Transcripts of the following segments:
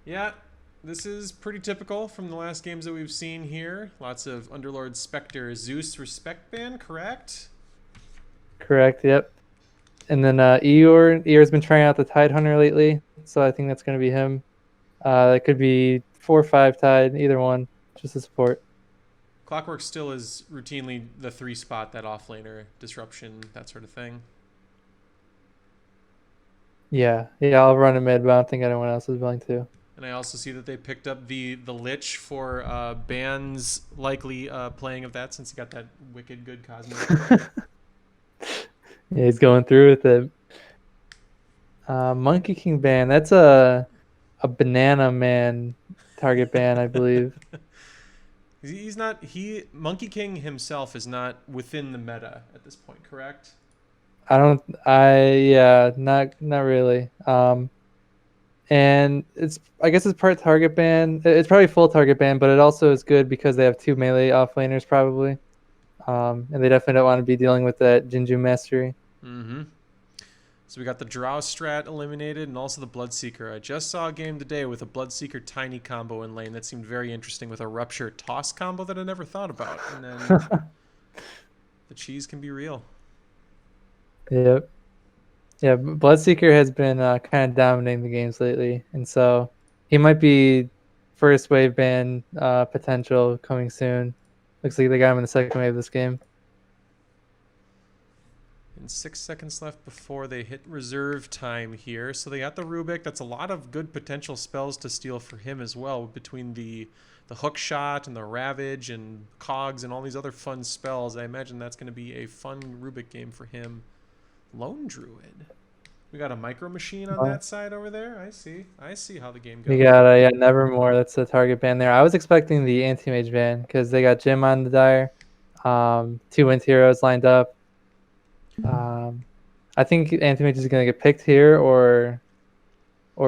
Yeah, this is pretty typical from the last games that we've seen here. Lots of Underlord Spectre Zeus respect ban, correct? Correct. Yep. And then Eeyore. Eeyore's been trying out the Tide Hunter lately, so I think that's going to be him. That could be 4 or 5 Tide, either one, just to support. Clockwork still is routinely the 3 spot, that offlaner, disruption, that sort of thing. Yeah. I'll run a mid, but I don't think anyone else is willing to. And I also see that they picked up the Lich for Bann's likely playing of that, since he got that wicked good cosmetic. Yeah, he's going through with it. Monkey King ban. That's a banana man target ban, I believe. He's not he Monkey King himself is not within the meta at this point, correct? I don't. Yeah, not really. And I guess it's part target ban. It's probably full target ban, but it also is good because they have 2 melee offlaners probably. And they definitely don't want to be dealing with that Jinju mastery. Mm-hmm. So we got the Drow strat eliminated and also the Bloodseeker. I just saw a game today with a Bloodseeker tiny combo in lane that seemed very interesting with a Rupture toss combo that I never thought about. And then the cheese can be real. Yep. Yeah, Bloodseeker has been kind of dominating the games lately, and so he might be first wave ban potential coming soon. Looks like they got him in the second wave of this game. And 6 seconds left before they hit reserve time here. So they got the Rubik. That's a lot of good potential spells to steal for him as well, between the hook shot and the ravage and cogs and all these other fun spells. I imagine that's going to be a fun Rubik game for him. Lone Druid. We got a micro machine on that side over there. I see how the game We goes. got yeah, Nevermore. That's the target ban there. I was expecting the anti-mage ban because they got Jim on the dire, 2 wind heroes lined up. Um, I think anti-mage is gonna get picked here or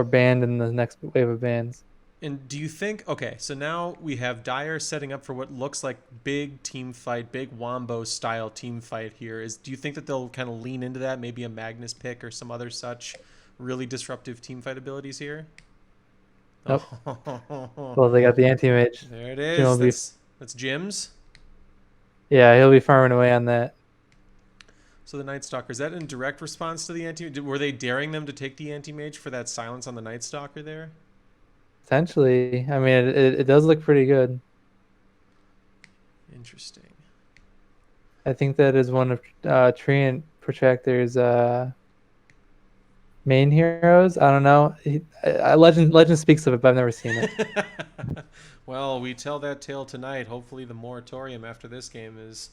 banned in the next wave of bans. And do you think, okay, so now we have Dyer setting up for what looks like big team fight, big Wombo style team fight here. Do you think that they'll kind of lean into that, maybe a Magnus pick or some other such really disruptive team fight abilities here? Nope. Oh, Well, they got the anti-mage. there it Jim is. will be That's Jim's. Yeah, he'll be farming away on that. So the Night Stalker, is that in direct response to the anti? Were they daring them to take the anti mage for that silence on the Night Stalker there? Potentially. I mean, it does look pretty good. Interesting. I think that is one of Treant Protractor's main heroes. I don't know. Legend speaks of it, but I've never seen it. Well, we tell that tale tonight. Hopefully, the moratorium after this game is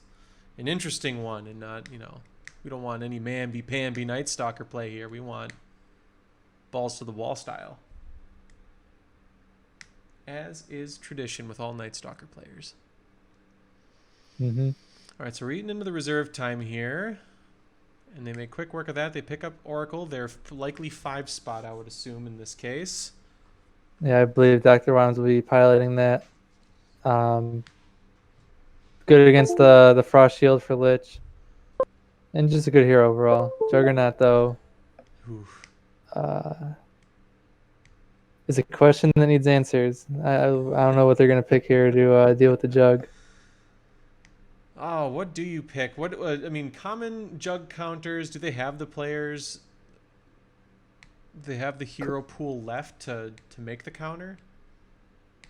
an interesting one, and not, we don't want any Pamby Night Stalker play here. We want balls to the wall style, as is tradition with all Night Stalker players. Mm-hmm. All right, so we're eating into the reserve time here, and they make quick work of that. They pick up Oracle. They're likely 5 spot, I would assume, in this case. Yeah, I believe Dr. Worms will be piloting that. Um, Good against the Frost Shield for Lich. And just a good hero overall. Juggernaut, though, uh, is a question that needs answers. I don't know what they're going to pick here to deal with the Jug. Oh, what do you pick? What I mean, common Jug counters. Do they have the players? Do they have the hero pool left to make the counter?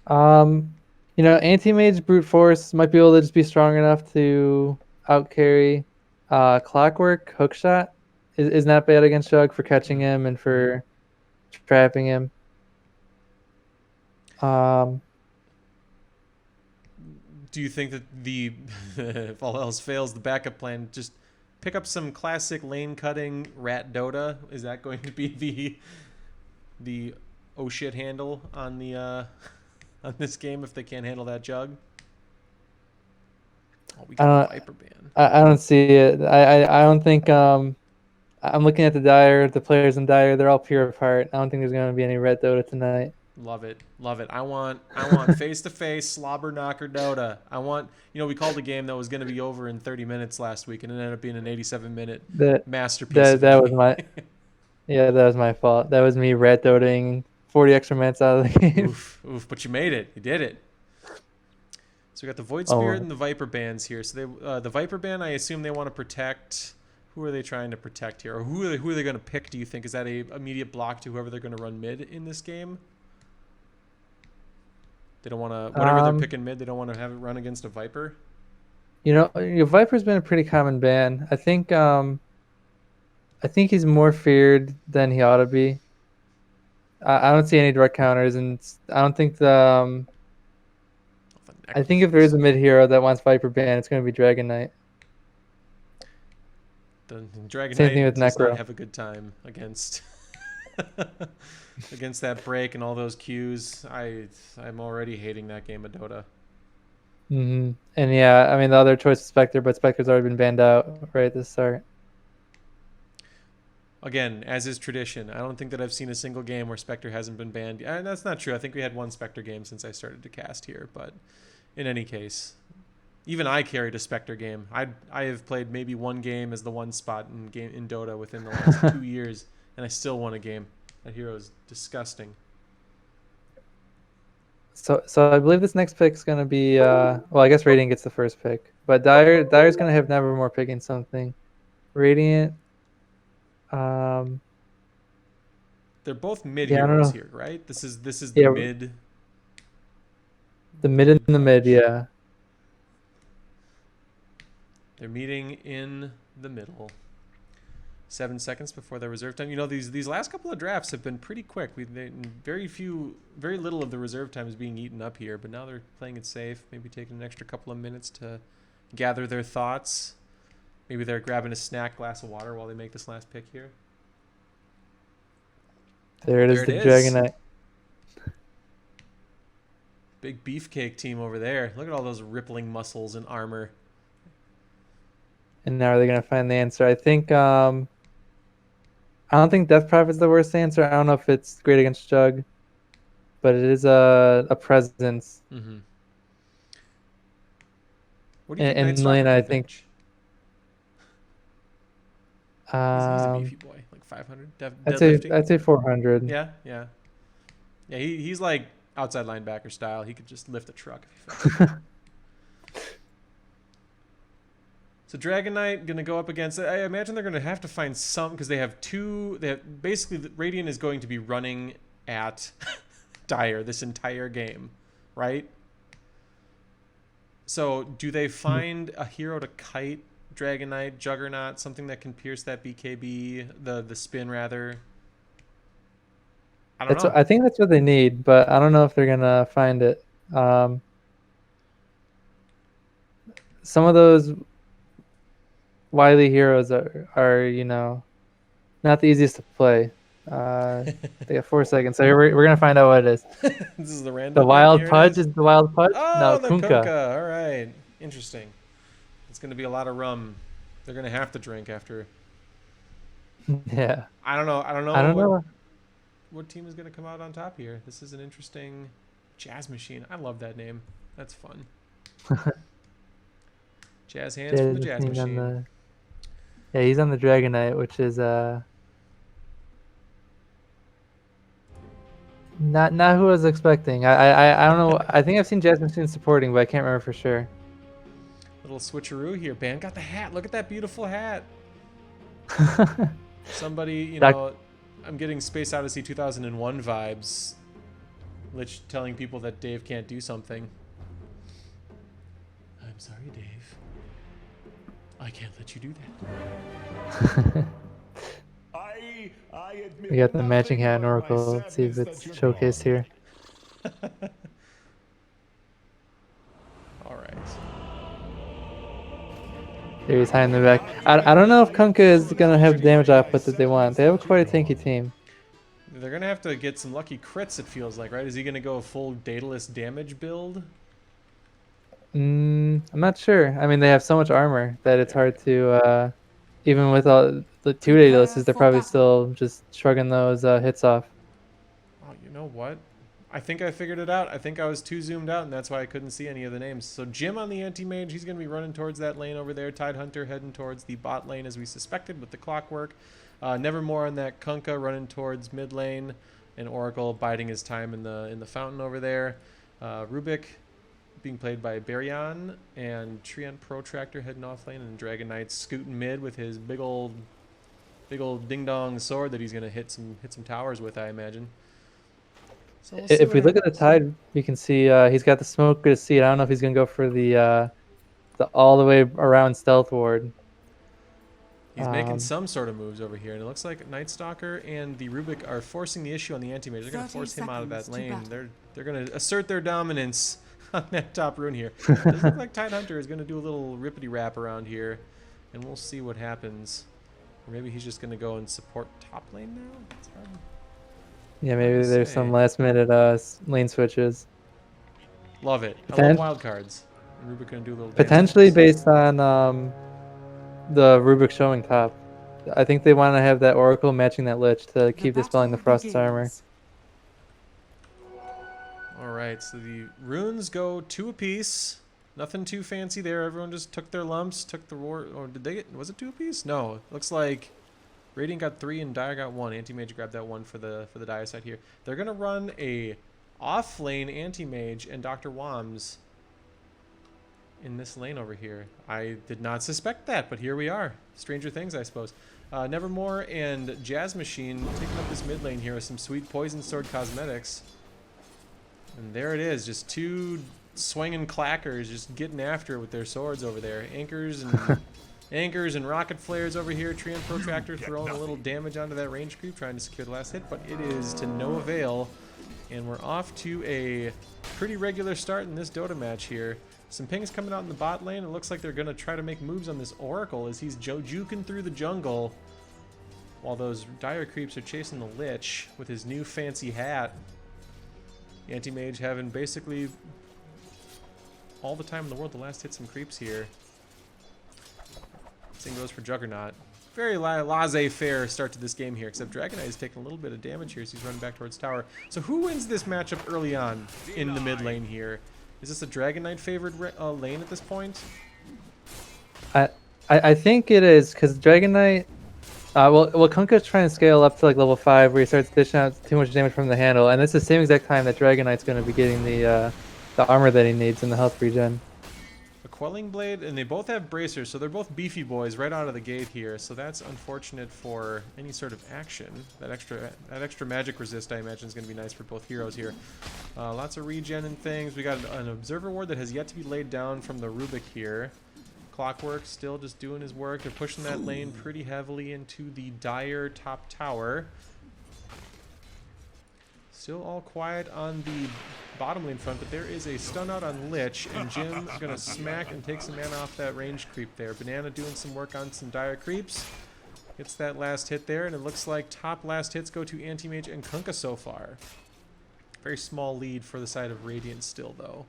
Um, Anti-Mage Brute Force might be able to just be strong enough to outcarry Clockwork Hookshot. Isn't that bad against Jug for catching him and for trapping him? Um, Do you think that if all else fails, the backup plan just pick up some classic lane cutting rat Dota? Is that going to be the oh shit handle on the on this game if they can't handle that Jug? Oh, we I got don't, the Viper ban. I don't see it. I don't think. I'm looking at the Dire, the players in Dire. They're all pure of heart. I don't think there's going to be any red Dota tonight. Love it, love it. I want face to face slobber knocker Dota. I want, we called a game that was going to be over in 30 minutes last week, and it ended up being an 87-minute That masterpiece that of a that was game. my Yeah, that was my fault. That was me red Dotaing 40 extra minutes out of the game. Oof, oof, but you made it. You did it. So we got the Void Oh, Spirit and the Viper Bands here. So they, the Viper Band, I assume they want to protect. Who are they trying to protect here, or who are they going to pick? Do you think is that a immediate block to whoever they're going to run mid in this game? They don't want to whatever they're picking mid. They don't want to have it run against a Viper. You know, Viper's been a pretty common ban. I think he's more feared than he ought to be. I don't see any direct counters, and I don't think the I think if there is a mid hero that wants Viper ban, it's going to be Dragon Knight. The Dragon Same thing Knight with does Necro. not have a good time against against that break and all those Qs. I'm already hating that game of Dota. Mm-hmm. And yeah, I mean the other choice is Spectre, but Spectre's already been banned out right at the start. Again, as is tradition, I don't think that I've seen a single game where Spectre hasn't been banned. And that's not true. I think we had one Spectre game since I started to cast here. But in any case, even I carried a Spectre game. I have played maybe one game as the one spot in Dota within the last 2 years, and I still won a game. That hero is disgusting. So I believe this next pick is going to be well, I guess Radiant gets the first pick, but Dyer's going to have Nevermore picking something. Radiant. They're both mid Yeah, I don't heroes know. here, right? This is the Yeah, mid. the mid and the mid, bunch. yeah. They're meeting in the middle. 7 seconds before their reserve time. You know, these last couple of drafts have been pretty quick. Very little of the reserve time is being eaten up here, but now they're playing it safe. Maybe taking an extra couple of minutes to gather their thoughts. Maybe they're grabbing a snack, glass of water while they make this last pick here. There it is, There it the is. Dragon Knight. Big beefcake team over there. Look at all those rippling muscles and armor. And now are they going to find the answer? I think I don't think Death Prophet's the worst answer. I don't know if it's great against Jug, but it is a presence. Mm-hmm. What do you think And Knight's Lane, I defense? think He's a um, beefy boy, like 500 I'd say deadlifting. 400. Yeah. He's like outside linebacker style. He could just lift a truck if he felt like it. So Dragon Knight gonna go up against. I imagine they're gonna have to find some because they have two. They have basically Radiant is going to be running at Dire this entire game, right? So do they find a hero to kite Dragon Knight, Juggernaut, something that can pierce that BKB, the spin rather? I don't know. I think that's what they need, but I don't know if they're gonna find it. Some of those wily heroes are you know not the easiest to play. They got 4 seconds, so we're gonna find out what it is. This is the random. The Wild Pudge is the Wild Pudge. Oh, No, the Kunkka. Kunkka. All right, interesting. It's gonna be a lot of rum. They're gonna have to drink after. Yeah. I don't know. I don't know. What team is gonna come out on top here? This is an interesting Jazz Machine. I love that name. That's fun. Jazz Hands from the Jazz Machine. Yeah, he's on the Dragon Knight, which is not who I was expecting. I don't know. I think I've seen Jazz Machine supporting, but I can't remember for sure. Little switcheroo here. Bann got the hat. Look at that beautiful hat. Somebody, you know, I'm getting Space Odyssey 2001 vibes. Lich telling people that Dave can't do something. I'm sorry, Dave. I can't let you do that. We got the matching hat and Oracle. Let's see if it's showcased here. All right. There he's hiding in the back. I don't know if Kunkka is going to have the damage output that they want. They have quite a tanky team. They're going to have to get some lucky crits, it feels like, right? Is he going to go a full Daedalus damage build? I'm not sure. I mean, they have so much armor that it's hard to... even with all the 2 Daedaluses, they're probably still just shrugging those hits off. Oh, you know what? I think I figured it out. I think I was too zoomed out, and that's why I couldn't see any of the names. So Jim on the anti-mage, he's going to be running towards that lane over there. Tidehunter heading towards the bot lane, as we suspected, with the clockwork. Nevermore on that Kunkka running towards mid lane. and Oracle biding his time in the fountain over there. Rubik being played by Baryon, and treant.protractor heading off lane, and Dragon Knight scooting mid with his big old ding dong sword that he's gonna hit some towers with, I imagine. So we'll see If what we look at the happens. tide, we can see he's got the smoke to see. I don't know if he's gonna go for the all the way around stealth ward. He's making some sort of moves over here, and it looks like Night Stalker and the Rubik are forcing the issue on the anti-mage. They're going to force him out of that lane. They're going to assert their dominance on that top rune here. It does look like Tide Hunter is going to do a little rippity rap around here, and we'll see what happens. Or maybe he's just going to go and support top lane now? It's hard. Yeah, maybe there's some last minute lane switches. Love it. I love wild cards. And Rubik going to do a little potentially based on the Rubik showing top. I think they want to have that Oracle matching that Lich to keep dispelling the Frost armor. Alright, so the runes go 2 apiece. Nothing too fancy there. Everyone just took their lumps, took the war. Or did they get. Was it 2 apiece? No. Looks like Radiant got 3 and Dire got 1. Anti-Mage grabbed that 1 for the Dire side here. They're going to run a off-lane Anti-Mage and Dr. Wams in this lane over here. I did not suspect that, but here we are. Stranger things, I suppose. Nevermore and Jazz Machine taking up this mid lane here with some sweet Poison Sword cosmetics. And there it is, just 2 swinging clackers just getting after it with their swords over there. Anchors and rocket flares over here. treant.protractor throwing a little damage onto that range creep, trying to secure the last hit, but it is to no avail. And we're off to a pretty regular start in this Dota match here. Some pings coming out in the bot lane. It looks like they're going to try to make moves on this Oracle as he's juking through the jungle while those Dire creeps are chasing the Lich with his new fancy hat. Anti-Mage having basically all the time in the world to last hit some creeps here. Same goes for Juggernaut. Very laissez-faire start to this game here, except Dragon Knight is taking a little bit of damage here as he's running back towards tower. So who wins this matchup early on in the mid lane here? Is this a Dragon Knight favored lane at this point? I think it is, because Dragon Knight... well, Kunkka's trying to scale up to like level 5 where he starts dishing out too much damage from the handle, and it's the same exact time that Dragon Knight's going to be getting the armor that he needs in the health regen. A Quelling Blade, and they both have bracers, so they're both beefy boys right out of the gate here, so that's unfortunate for any sort of action. That extra magic resist, I imagine, is going to be nice for both heroes here. Lots of regen and things. We got an Observer Ward that has yet to be laid down from the Rubik here. Clockwork still just doing his work. They're pushing that lane pretty heavily into the Dire top tower. Still all quiet on the bottom lane front, but there is a stun out on Lich, and Jim is going to smack and take some mana off that range creep there. Banana doing some work on some Dire creeps. Gets that last hit there, and it looks like top last hits go to Anti-Mage and Kunkka so far. Very small lead for the side of Radiant still, though.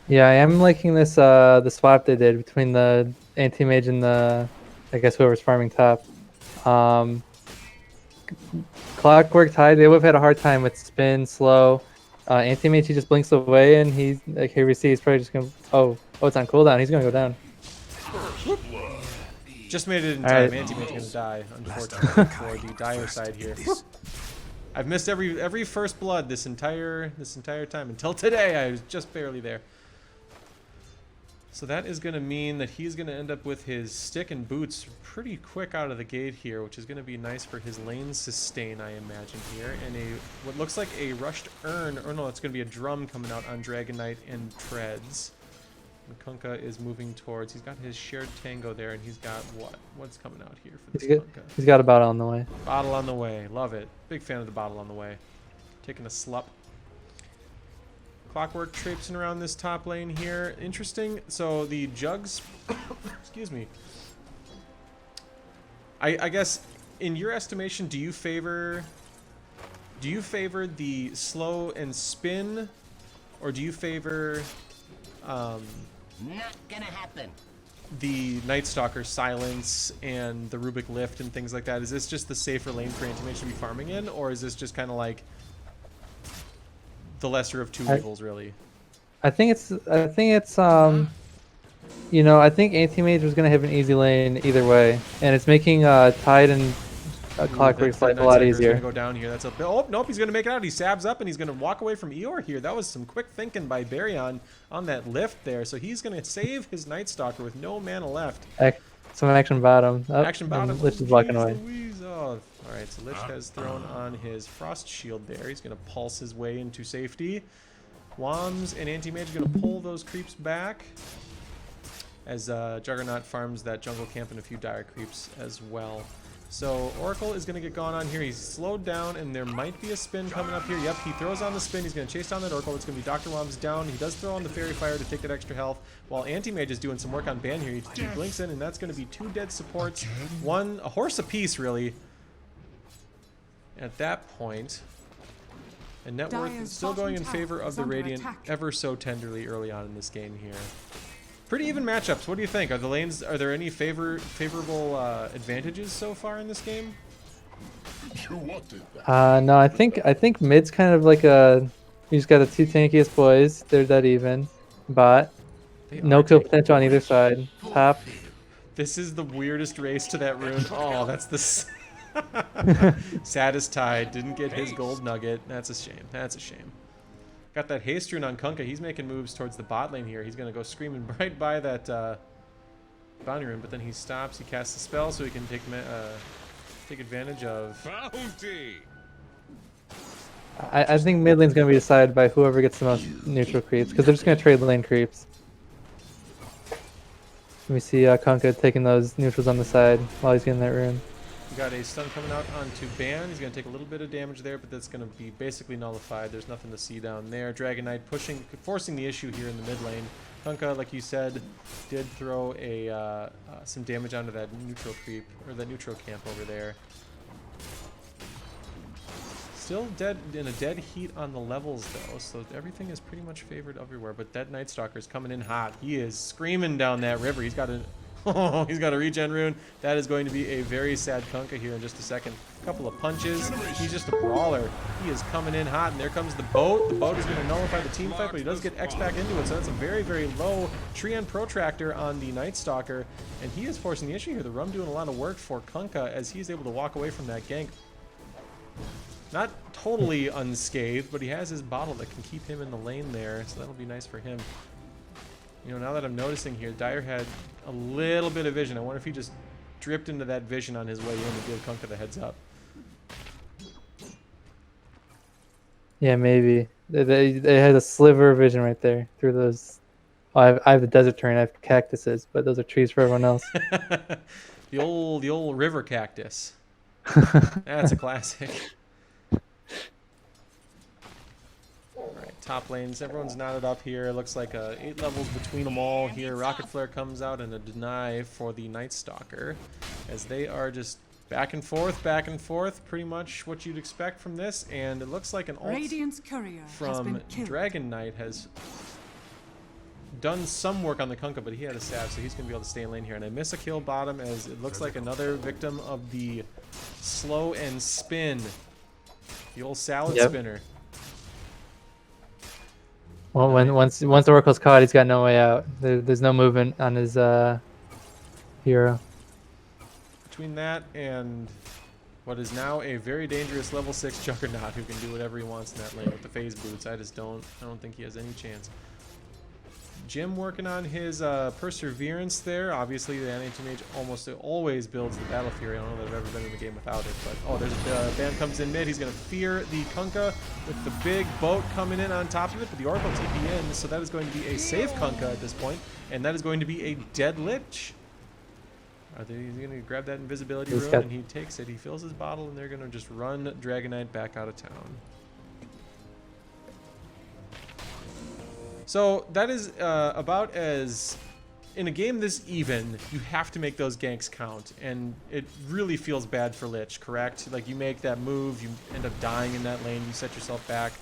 Yeah, I am liking this the swap they did between the Anti-Mage and the, I guess, whoever's farming top. Clockwork Tide, they would have had a hard time with spin, slow. Anti-Mage, he just blinks away, and he's, like, here we see, he's probably just going to... Oh, it's on cooldown. He's going to go down. Just made it in time. Anti-Mage going to die, unfortunately, for the Dire side here. I've missed every first blood this entire time. Until today, I was just barely there. So that is going to mean that he's going to end up with his stick and boots pretty quick out of the gate here, which is going to be nice for his lane sustain, I imagine, here. And what looks like a rushed urn, or no, it's going to be a drum coming out on Dragon Knight and Treads. And Kunkka is moving towards, he's got his shared tango there, and he's got what? What's coming out here for this Kunkka? He's got a bottle on the way. Bottle on the way. Love it. Big fan of the bottle on the way. Taking a slup. Clockwork traipsing around this top lane here. Interesting. So the jugs, excuse me. I guess in your estimation, do you favor the slow and spin, or do you favor not gonna happen. The Night Stalker silence and the Rubik lift and things like that? Is this just the safer lane for Anti-Mage to be farming in, or is this just kind of like the lesser of two evils, really? I think it's you know, I think Anti-Mage was gonna have an easy lane either way, and it's making Tide and Clockwork's life a Night lot Striker's easier. gonna go down here. That's a oh nope, he's gonna make it out. He sabs up and he's gonna walk away from Eeyore here. That was some quick thinking by Baryon on that lift there. So he's gonna save his Night Stalker with no mana left. Some action bottom. Oh, Action bottom. Lich is blocking Jeez away. Louise. Oh, all right. So Lich has thrown on his Frost Shield there. He's gonna pulse his way into safety. Wams and Anti-Mage are gonna pull those creeps back as Juggernaut farms that jungle camp and a few dire creeps as well. So Oracle is going to get gone on here. He's slowed down, and there might be a spin coming up here. Yep, he throws on the spin. He's going to chase down that Oracle. It's going to be Dr. Wom's down. He does throw on the Fairy Fire to take that extra health, while Anti-Mage is doing some work on Bann here. He blinks in, and that's going to be 2 dead supports. A horse apiece, really, at that point. And net worth is still going in favor of the Radiant ever so tenderly early on in this game here. Pretty even matchups. What do you think? Are the lanes? Are there any favorable advantages so far in this game? No, I think mid's kind of like a. You just got the 2 tankiest boys. They're dead even, but no kill potential on either side. Top. This is the weirdest race to that rune. Oh, that's the saddest tide. Didn't get his gold nugget. That's a shame. That's a shame. Got that haste rune on Kunkka. He's making moves towards the bot lane here. He's going to go screaming right by that bounty rune, but then he stops. He casts the spell so he can take advantage of... Bounty! I think mid lane's going to be decided by whoever gets the most neutral creeps, because they're just going to trade lane creeps. We see Kunkka taking those neutrals on the side while he's getting that rune. We got a stun coming out onto Bann. He's going to take a little bit of damage there, but that's going to be basically nullified. There's nothing to see down there. Dragon Knight forcing the issue here in the mid lane. Kunkka, like you said, did throw some damage onto that neutral creep, or that neutral camp over there. Still dead in a dead heat on the levels though, so everything is pretty much favored everywhere. But that Night Stalker's coming in hot. He is screaming down that river. He's got a he's got a regen rune. That is going to be a very sad Kunkka here in just a second. A couple of punches. He's just a brawler. He is coming in hot, and there comes the boat. The boat is going to nullify the team fight, but he does get X back into it, so that's a very, very low treant.protractor on the Night Stalker, and he is forcing the issue here. The Rum doing a lot of work for Kunkka as he's able to walk away from that gank. Not totally unscathed, but he has his bottle that can keep him in the lane there, so that'll be nice for him. You know, now that I'm noticing here, Dire had a little bit of vision. I wonder if he just dripped into that vision on his way in to give Kunkka the heads up. Yeah, maybe. They had a sliver of vision right there through those. Oh, I have the desert terrain. I have cactuses, but those are trees for everyone else. the old river cactus. That's a classic. Alright, top lanes. Everyone's knotted up here. Looks like 8 levels between them all here. Rocket Flare comes out and a deny for the Night Stalker, as they are just back and forth. Pretty much what you'd expect from this. And it looks like an ult from Dragon Knight has done some work on the Kunkka, but he had a stab, so he's going to be able to stay in lane here. And I miss a kill bottom, as it looks like another victim of the slow and spin. The old salad spinner. Well, once the Oracle's caught, he's got no way out. There's no movement on his hero. Between that and what is now a very dangerous level 6 Juggernaut who can do whatever he wants in that lane with the phase boots, I don't think he has any chance. Jim working on his perseverance there. Obviously, the anti-mage almost always builds the Battle Fury. I don't know that I've ever been in the game without it. But oh, there's a Bann comes in mid. He's going to fear the Kunkka with the big boat coming in on top of it. But the Oracle TP in, so that is going to be a safe Kunkka at this point, and that is going to be a dead Lich. He's going to grab that invisibility rune, and he takes it. He fills his bottle, and they're going to just run Dragon Knight back out of town. So that is about as, in a game this even, you have to make those ganks count, and it really feels bad for Lich, correct? Like, you make that move, you end up dying in that lane, you set yourself back.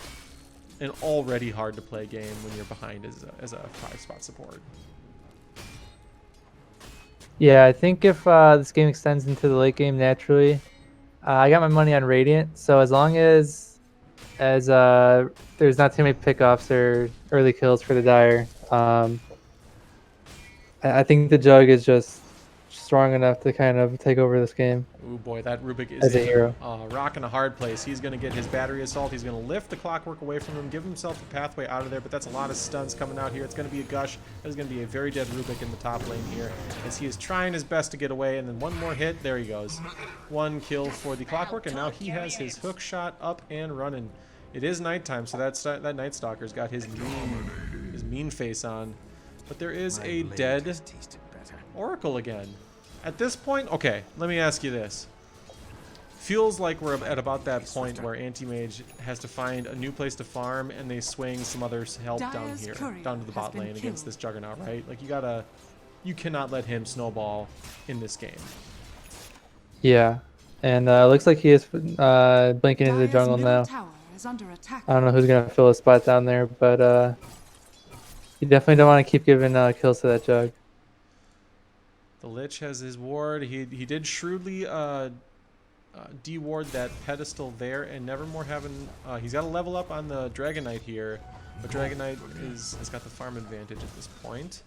An already hard to play game when you're behind as a 5-spot support. Yeah, I think if this game extends into the late game naturally, I got my money on Radiant, so as long as there's not too many pickoffs or early kills for the Dire, I think the Jug is just strong enough to kind of take over this game Ooh boy, that Rubik is as a hero. rock in a hard place. He's going to get his battery assault. He's going to lift the clockwork away from him, give himself a pathway out of there, but that's a lot of stuns coming out here. It's going to be a gush. That is going to be a very dead Rubik in the top lane here as he is trying his best to get away, and then one more hit. There he goes. One kill for the clockwork, and now he has his hook shot up and running. It is nighttime, so that Night Stalker's got his mean face on. But there is a dead Oracle again. At this point, okay, let me ask you this. Feels like we're at about that point where Anti-Mage has to find a new place to farm and they swing some other help down here, down to the bot lane against this Juggernaut, right? Like you cannot let him snowball in this game. Yeah, and looks like he is blinking into the jungle now. I don't know who's gonna fill a spot down there, but you definitely don't want to keep giving kills to that Jug. The Lich has his ward. He did shrewdly de-ward that pedestal there, and Nevermore having he's got a level up on the Dragon Knight here, but Dragon Knight has got the farm advantage at this point.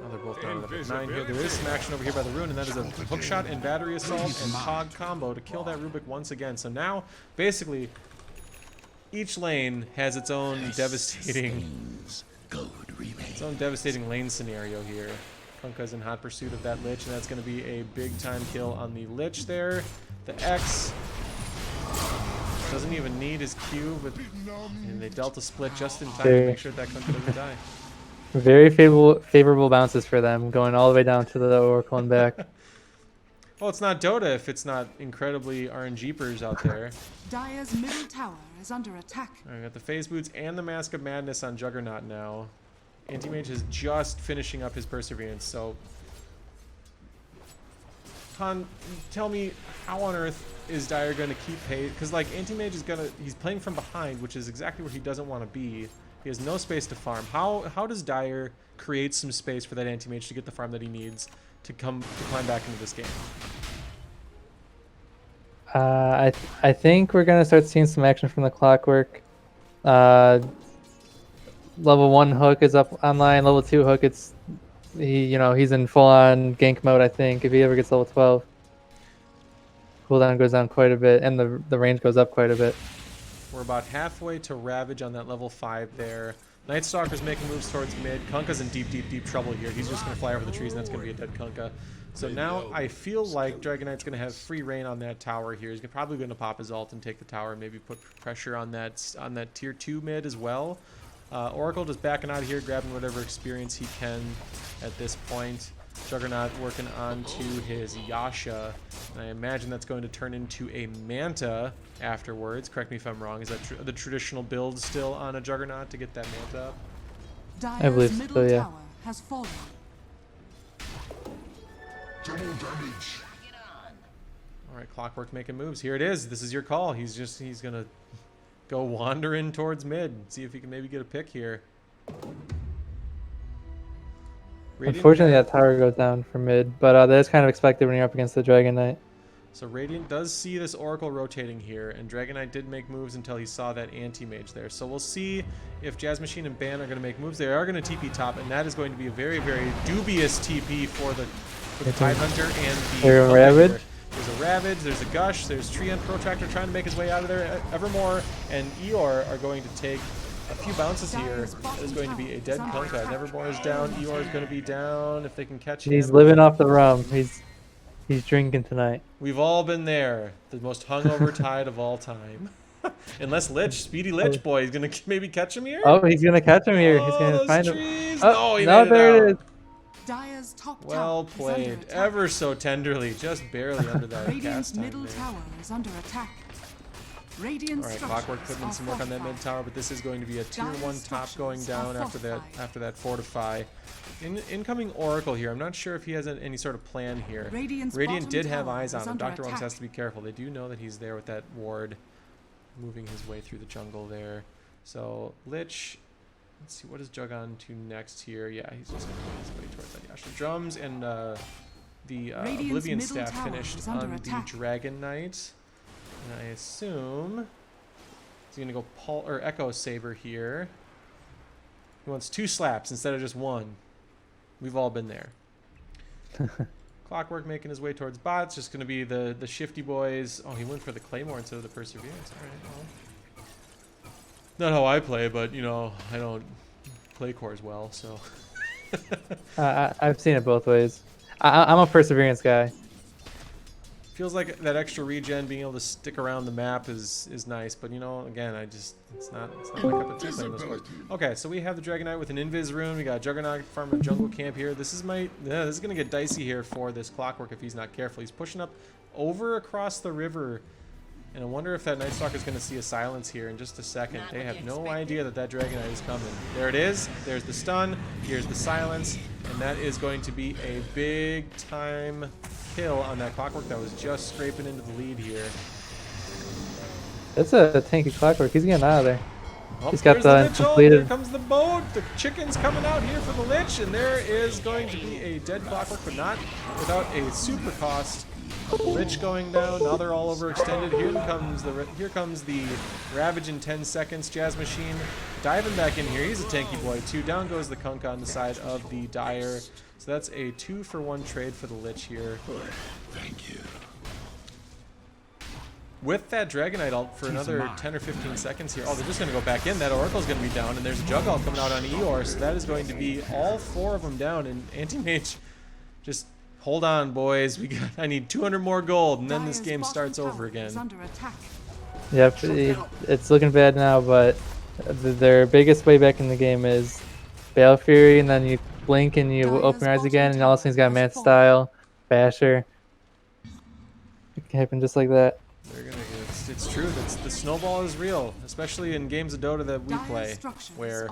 Now they're both down to level 9 here. There is some action over here by the Rune, and that is a hookshot and battery assault and Pog combo to kill that Rubik once again. So now, basically, each lane has its own devastating lane scenario here. Kunkka's in hot pursuit of that Lich, and that's going to be a big-time kill on the Lich there. The X doesn't even need his Q, but and they dealt a split just in time to make sure that Kunkka doesn't die. Very favorable bounces for them, going all the way down to the Oracle and back. Well, it's not Dota if it's not incredibly RNG-pers out there. Dire's middle tower is under attack. All right, we got the Phase Boots and the Mask of Madness on Juggernaut now. Anti-Mage is just finishing up his Perseverance, so... Han, tell me, how on earth is Dire going to keep pace? Because, like, Anti-Mage is going to... He's playing from behind, which is exactly where he doesn't want to be. He has no space to farm. How does Dire create some space for that Anti-Mage to get the farm that he needs to climb back into this game? I think we're gonna start seeing some action from the Clockwork. Level 1 hook is up online. Level 2 hook, he's in full-on gank mode. I think if he ever gets level 12, cooldown goes down quite a bit, and the range goes up quite a bit. We're about halfway to Ravage on that level 5 there. Night Stalker's making moves towards mid. Kunkka's in deep trouble here. He's just going to fly over the trees, and that's going to be a dead Kunkka. So now I feel like Dragon Knight's going to have free reign on that tower here. He's probably going to pop his ult and take the tower and maybe put pressure on that tier 2 mid as well. Oracle just backing out of here, grabbing whatever experience he can at this point. Juggernaut working on to his Yasha, and I imagine that's going to turn into a Manta afterwards. Correct me if I'm wrong. Is that the traditional build still on a Juggernaut to get that Manta up? I believe so, yeah. Tower has fallen. Double damage. All right, Clockwork making moves. Here it is. This is your call. He's gonna go wandering towards mid. See if he can maybe get a pick here. Radiant Unfortunately, that tower goes down for mid, but that's kind of expected when you're up against the Dragon Knight. So Radiant does see this Oracle rotating here, and Dragon Knight did make moves until he saw that Anti-Mage there. So we'll see if Jazz Machine and Bann are going to make moves. They are going to TP top, and that is going to be a very, very dubious TP for the Tidehunter and the Ravage. There's a Ravage, there's a Gush, there's treant.protractor trying to make his way out of there. Nevermore and Eeyore are going to take a few bounces here. That is going to be a dead Kunkka. Nevermore is down, Eeyore is going to be down if they can catch him. He's living off the rum. He's drinking tonight. We've all been there. The most hungover Tide of all time. Unless Lich, Speedy Lich boy, is going to maybe catch him here? Oh, he's going to catch him here. He's going to find him. Oh, he no, made there it it out. is. Dire's top Well tower played. is under attack. Ever so tenderly. Just barely under that Radiant's cast time middle there. tower is under attack. Radiant All right, structures Clockwork putting in are some work on that mid tower, but this is going to be a tier 1 top going down after that fortify. Incoming Oracle here. I'm not sure if he has any sort of plan here. Radiant's Radiant did bottom have tower eyes on is him. under Dr. Wongs attack. has to be careful. They do know that he's there with that ward, moving his way through the jungle there. So Lich, let's see, what is Jug on to next here? Yeah, he's just going to make his way towards that Yasha. Drums and the Oblivion middle Staff tower finished is under on attack. the Dragon Knight. And I assume he's going to go Echo Saber here. He wants 2 slaps instead of just 1. We've all been there. Clockwork making his way towards bot. It's just going to be the shifty boys. Oh, he went for the Claymore instead of the Perseverance. All right, well. Not how I play, but, you know, I don't play cores well, so. I've seen it both ways. I'm a Perseverance guy. Feels like that extra regen, being able to stick around the map is nice, but you know, again, it's not my cup of tea playing those cores. Okay, so we have the Dragonite with an Invis rune. We got Juggernaut farming jungle camp here. This is this is gonna get dicey here for this Clockwork if he's not careful. He's pushing up over across the river, and I wonder if that Night Stalker is gonna see a silence here in just a second. They have no idea that Dragonite is coming. There it is. There's the stun. Here's the silence, and that is going to be a big time kill on that Clockwork that was just scraping into the lead here. That's a tanky Clockwork. He's getting out of there. Oh, He's got the the Lich. completed. Here comes the boat. The chicken's coming out here for the Lich, and there is going to be a dead Clockwork, but not without a super cost. The Lich going down. Now they're all overextended. Here comes the Ravage in 10 seconds. Jazz Machine diving back in here. He's a tanky boy too. Down goes the Kunk on the side of the Dire. So that's a 2-for-1 trade for the Lich here. Thank you. With that Dragonite ult for another 10 or 15 seconds here. Oh, they're just going to go back in. That Oracle's going to be down, and there's a Jug Ult coming out on Eeyore. So that is going to be all 4 of them down. And Anti-Mage, just hold on, boys. I need 200 more gold, and then this game starts over again. Yep, it's looking bad now, but their biggest way back in the game is Bale Fury, and then you blink and you open your eyes again, and all of a sudden he's got Manta Style, Basher. It can happen just like that. They're gonna it's true. The snowball is real, especially in games of Dota that we play, where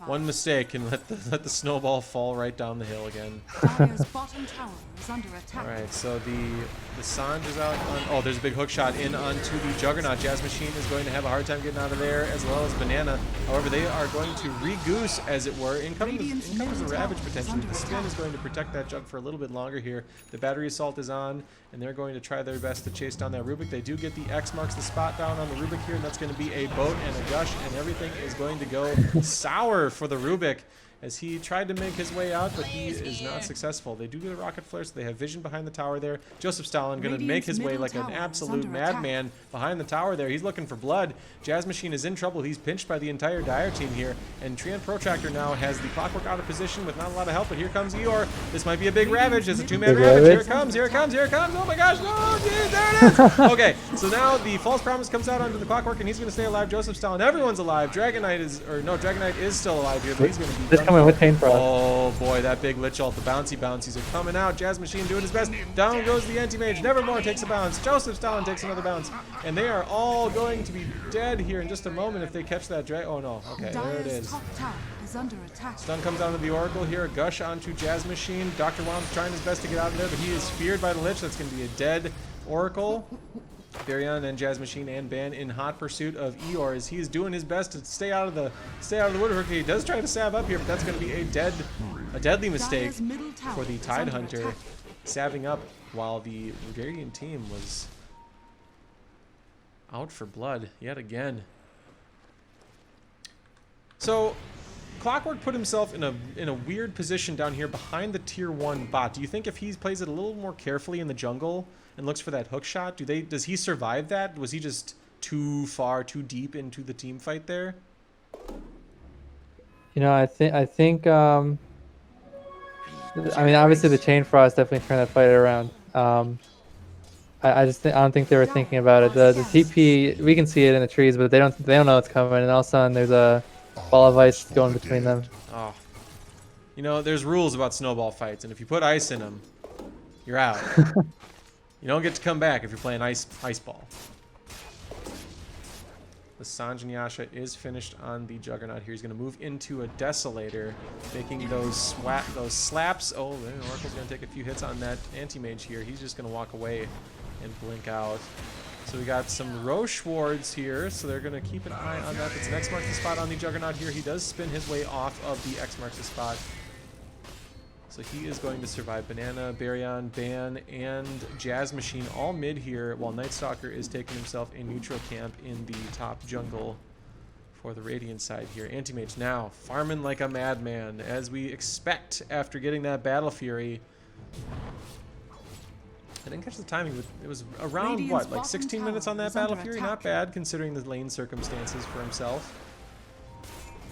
one mistake can let the snowball fall right down the hill again. All right, so the Sanj is out on. Oh, there's a big hook shot in onto the Juggernaut. Jazz Machine is going to have a hard time getting out of there, as well as Banana. However, they are going to re-goose, as it were. In comes the Ravage potentially. The Spin is going to protect that Jug for a little bit longer here. The Battery Assault is on, and they're going to try their best to chase down that Rubik. They do get the X marks the spot down on the Rubik here, and that's going to be a boat and a gush, and everything is going to go sour for the Rubik, as he tried to make his way out, but he is not successful. They do get a rocket flare, so they have vision behind the tower there. Joseph Stalin going to make his way like an absolute madman behind the tower there. He's looking for blood. Jazz Machine is in trouble. He's pinched by the entire Dire team here, and treant.protractor now has the Clockwork out of position with not a lot of help, but here comes Eeyore. This might be a big Ravage. It's a 2-man Ravage. Here it comes, here it comes, here it comes. Oh my gosh, no, geez, there it is. Okay, so now the False Promise comes out onto the Clockwork, and he's going to stay alive. Joseph Stalin, everyone's alive. Dragonite is still alive here, but he's going to be just coming with Pain Frost. Oh boy, that big Lich Ult, the bouncies are coming out. Jazz Machine doing his best. Down goes the Anti-Mage. Nevermore takes a bounce. Joseph Stalin takes another bounce. And they are all going to be dead here in just a moment if they catch that drag. Oh no, okay, there it is. Stun comes out of the Oracle here. Gush onto Jazz Machine. Dr. Wom's trying his best to get out of there, but he is feared by the Lich. That's going to be a dead Oracle. Baryon and Jazz Machine and Bann in hot pursuit of Eeyore, as he is doing his best to stay out of the woodwork. He does try to sab up here, but that's going to be a deadly mistake for the Tide Hunter, sabbing up while the Radiant team was out for blood yet again. So Clockwork put himself in a weird position down here behind the tier 1 bot. Do you think if he plays it a little more carefully in the jungle and looks for that hook shot, does he survive that? Was he just too deep into the team fight there? You know, I think I mean, obviously the Chain Frost definitely turned that fight around. I don't think they were thinking about it. The TP, we can see it in the trees, but they don't know it's coming, and all of a sudden there's a ball of ice going between them. Oh, you know, there's rules about snowball fights, and if you put ice in them, you're out. You don't get to come back if you're playing ice ball. The Sanj and Yasha is finished on the Juggernaut here. He's going to move into a Desolator, making those slaps. Oh, the Oracle's going to take a few hits on that Anti-Mage here. He's just going to walk away and blink out. So we got some Roche wards here, so they're going to keep an eye on that. It's an X marks the spot on the Juggernaut here. He does spin his way off of the X marks the spot. So he is going to survive. Banana, Baryon, Bann, and Jazz Machine all mid here, while Night Stalker is taking himself a neutral camp in the top jungle for the Radiant side here. Anti-Mage now farming like a madman, as we expect after getting that Battle Fury. I didn't catch the timing, but it was around, Radiant's what, like bottom 16 minutes on tower that is Battle under Fury? attack. Not bad, considering the lane circumstances for himself.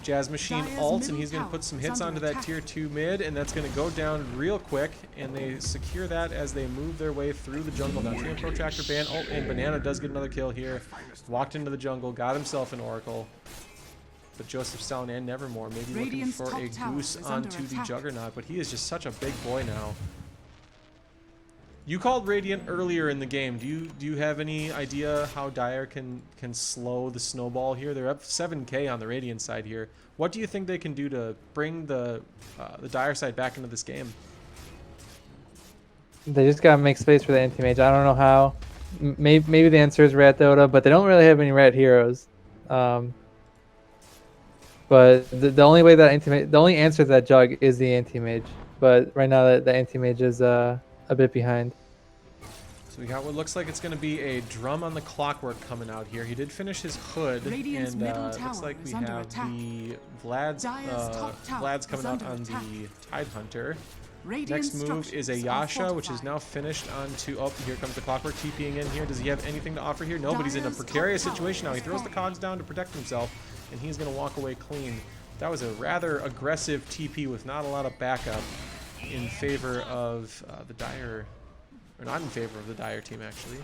Jazz Machine Dire's ults, and middle he's going to tower put some is hits under onto that attack. tier 2 mid, and that's going to go down real quick, and they secure that as they move their way through the jungle. Now, Treant Protractor Bann, oh, and Banana does get another kill here. Walked into the jungle, got himself an Oracle. But Joseph, Stalin, and Nevermore maybe Radiant's looking for top a tower goose is under onto the attack. Juggernaut, but he is just such a big boy now. You called Radiant earlier in the game. Do you have any idea how Dire can slow the snowball here? They're up 7k on the Radiant side here. What do you think they can do to bring the Dire side back into this game? They just gotta make space for the anti-mage. I don't know how. Maybe the answer is Rat Dota, but they don't really have any Rat heroes. But the only way that the only answer to that jug is the anti-mage. But right now the anti-mage is a bit behind. So we got what looks like it's going to be a drum on the clockwork coming out here. He did finish his hood, Radiant's and middle looks tower like we is under have attack. the Vlad's tower Vlad's coming is out under on attack. the Tidehunter. Radiant Next move is a structures are Yasha, which is fortified. now finished onto... Oh, here comes the Clockwork TPing in here. Does he have anything to offer here? No, but he's in a Dire's precarious top tower situation now. He is throws the falling. cogs down to protect himself, and he's going to walk away clean. That was a rather aggressive TP with not a lot of backup in favor of the Dire... Or not in favor of the Dire team, actually.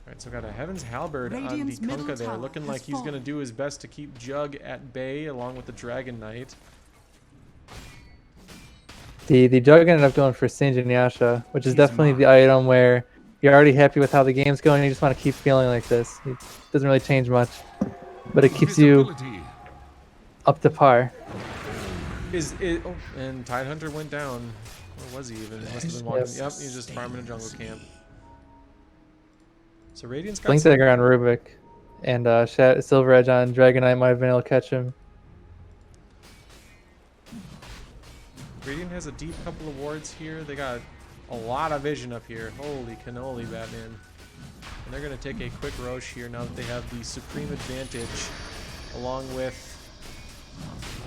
Alright, so we got a Heaven's Halberd Radiant's on the middle Kunkka there, tower looking has like he's going to fallen. do his best to keep Jug at bay along with the Dragon Knight. The jug ended up going for Singe and Yasha, which is He's definitely the mine. item where you're already happy with how the game's going and you just want to keep feeling like this. It doesn't really change much, but it keeps you Visibility. up to par. Is it? Oh, and Tidehunter went down. Where was he even? Must have been walking. Yep. Yep, he's just farming a jungle camp. So Radiant's got Blink some- Dagger on Rubik, and Silver Edge on Dragon Knight might have been able to catch him. Radiant has a deep couple of wards here. They got a lot of vision up here. Holy cannoli, Batman. And they're going to take a quick Roche here now that they have the supreme advantage, along with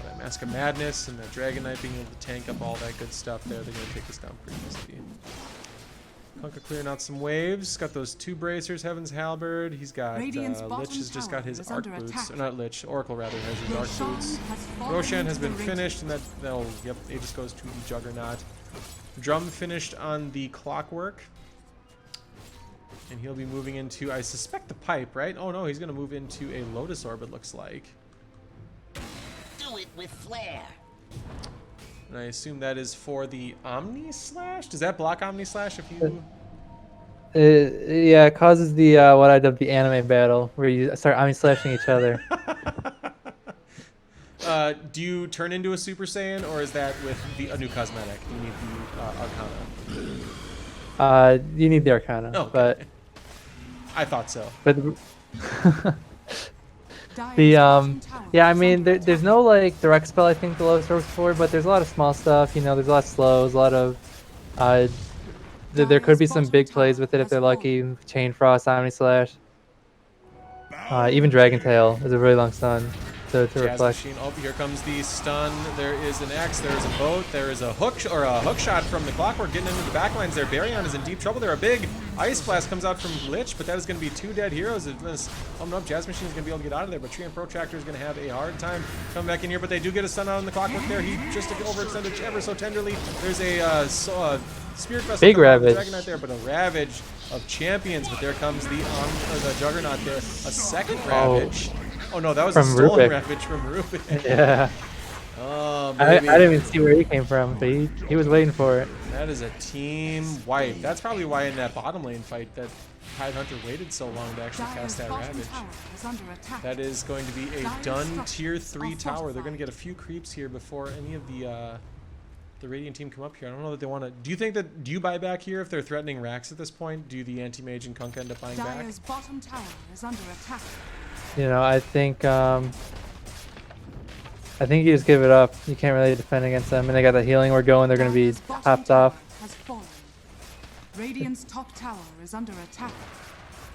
that Mask of Madness and that Dragon Knight being able to tank up all that good stuff there. They're going to take this down pretty easily. Kunkka clearing out some waves. Got those two bracers, Heaven's Halberd. He's got Radiant's Lich bottom has just got tower his is Arc under Boots. attack. Or not Lich, Oracle rather has his Arc Roshan Boots. has fallen Roshan has into been the finished, and that'll yep, it just goes to the Juggernaut. Drum finished on the Clockwork. And he'll be moving into, I suspect, the pipe, right? Oh no, he's going to move into a Lotus Orb, it looks like. Do it with flair. And I assume that is for the Omni Slash? Does that block Omni Slash if you... Yeah, it causes the what I dubbed the anime battle, where you start slashing each other. Do you turn into a Super Saiyan, or is that with a new cosmetic? You need the Arcana. You need the Arcana, Oh, okay. but I thought so. Dire's the bottom tower yeah, I is mean under there's attack. no like direct spell I think the Lotus works for, but there's a lot of small stuff. You know, there's a lot of slows, a lot of there could be some big plays with it if they're lucky. Chain Frost, Omni Slash, even Dragon Tail is a really long stun to Jazz reflect. Machine. Oh, here comes the stun. There is an X. There is a boat. There is a hook shot from the Clockwork getting into the backlines there. Baryon is in deep trouble there. A big Ice Blast comes out from Glitch, but that is going to be two dead heroes. Jazz Machine is going to be able to get out of there, but Treant Protractor is going to have a hard time coming back in here, but they do get a stun out on the Clockwork there. He just overextended ever so tenderly. There's a Spirit Vessel Big coming out of the Ravage. Dragon Knight there, but a Ravage of champions. But there comes the Juggernaut there. A second Ravage. Oh no, that was a From stolen Rubik. Ravage from Rubik. Yeah, Oh, I baby. didn't even see where he came from, but he was waiting for it. That is a team wipe. That's probably why in that bottom lane fight that Tidehunter waited so long to actually Dire's cast that bottom Ravage. tower is under attack. That is going to be a Dire's done structures tier are 3 tower. They're fortified. going to get a few creeps here before any of the Radiant team come up here. I don't know that they want to... Do you buy back here if they're threatening Rax at this point? Do the Anti-Mage and Kunkka end up buying back? Dire's bottom tower is under attack. You know, I think you just give it up. You can't really defend against them, and they got the healing we're going. They're going to be Dire's bottom topped tower off. has fallen. Radiant's top tower is under attack.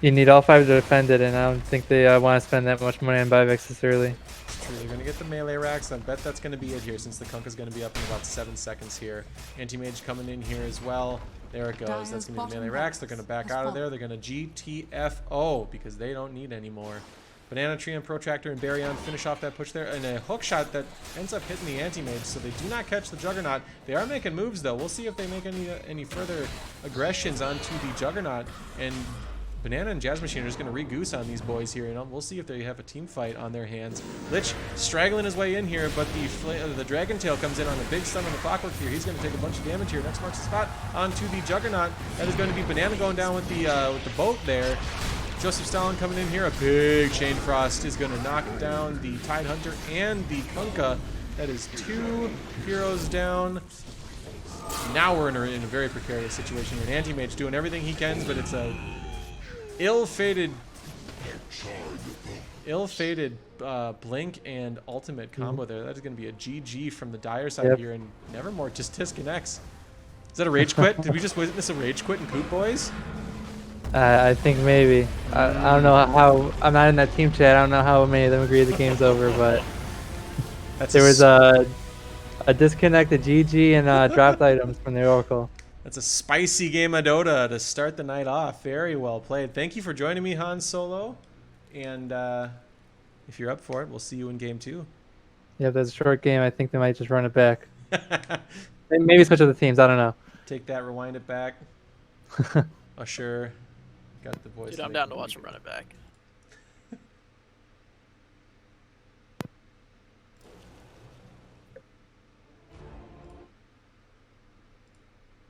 You need all 5 to defend it, and I don't think they want to spend that much money on buybacks this early. It's true. They're going to get the melee racks. I bet that's going to be it here since the Kunkka's going to be up in about 7 seconds here. Anti-Mage coming in here as well. There it goes. Dyer's That's going to be the bottom melee racks. They're going to barracks back has out of there. fallen. They're going to GTFO because they don't need any more. Banana, Treant, Protractor, and Baryon finish off that push there. And a hook shot that ends up hitting the anti-mage, so they do not catch the Juggernaut. They are making moves, though. We'll see if they make any further aggressions onto the Juggernaut. And Banana and Jazz Machine are just going to re-goose on these boys here. We'll see if they have a team fight on their hands. Lich straggling his way in here, but the Dragon Tail comes in on a big stun on the Clockwork here. He's going to take a bunch of damage here. Next marks the spot onto the Juggernaut. That is going to be Banana going down with the boat there. Joseph Stalin coming in here. A big Chain Frost is going to knock down the Tide Hunter and the Kunkka. That is 2 heroes down. Now we're in a very precarious situation here. An Anti-Mage doing everything he can, but it's a ill-fated blink and ultimate combo there. That is going to be a GG from the Dire side here, and Nevermore just disconnects. Is that a rage quit? Did we just witness a rage quit in Coop Boys? I think maybe. I don't know how. I'm not in that team chat. I don't know how many of them agree the game's over, but there was a disconnected GG and dropped items from the Oracle. That's a spicy game of Dota to start the night off. Very well played. Thank you for joining me, Han Solo. And if you're up for it, we'll see you in game 2. Yeah, there's a short game. I think they might just run it back. Maybe switch other teams. I don't know. Take that, rewind it back. Sure. Got the voice. Dude, I'm down to watch him run it back.